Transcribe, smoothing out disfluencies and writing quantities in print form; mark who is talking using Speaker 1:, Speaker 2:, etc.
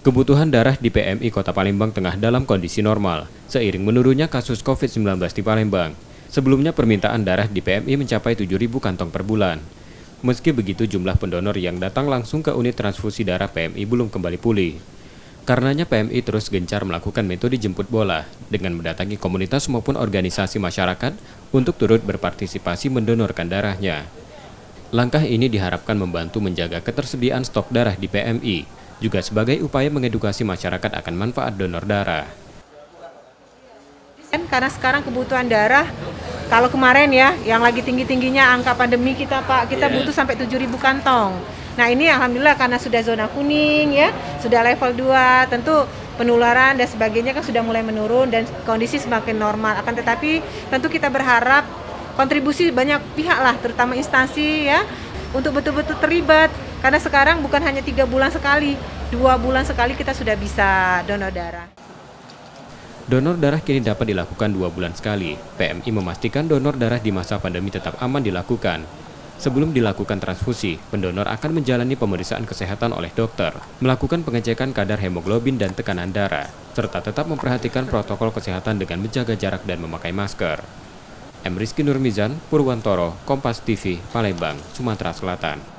Speaker 1: Kebutuhan darah di PMI Kota Palembang tengah dalam kondisi normal, seiring menurunnya kasus COVID-19 di Palembang. Sebelumnya permintaan darah di PMI mencapai 7.000 kantong per bulan. Meski begitu, jumlah pendonor yang datang langsung ke unit transfusi darah PMI belum kembali pulih. Karenanya PMI terus gencar melakukan metode jemput bola dengan mendatangi komunitas maupun organisasi masyarakat untuk turut berpartisipasi mendonorkan darahnya. Langkah ini diharapkan membantu menjaga ketersediaan stok darah di PMI, juga sebagai upaya mengedukasi masyarakat akan manfaat donor darah.
Speaker 2: Karena sekarang kebutuhan darah, kalau kemarin ya, yang lagi tinggi-tingginya angka pandemi kita Pak, kita butuh sampai 7.000 kantong. Nah ini alhamdulillah karena sudah zona kuning ya, sudah level 2, tentu penularan dan sebagainya kan sudah mulai menurun dan kondisi semakin normal. Akan tetapi tentu kita berharap kontribusi banyak pihak lah, terutama instansi ya, untuk betul-betul terlibat. Karena sekarang bukan hanya 3 bulan sekali, 2 bulan sekali kita sudah bisa donor darah.
Speaker 1: Donor darah kini dapat dilakukan 2 bulan sekali. PMI memastikan donor darah di masa pandemi tetap aman dilakukan. Sebelum dilakukan transfusi, pendonor akan menjalani pemeriksaan kesehatan oleh dokter, melakukan pengecekan kadar hemoglobin dan tekanan darah, serta tetap memperhatikan protokol kesehatan dengan menjaga jarak dan memakai masker. M. Rizky Nurmizan, Purwantoro, Kompas TV, Palembang, Sumatera Selatan.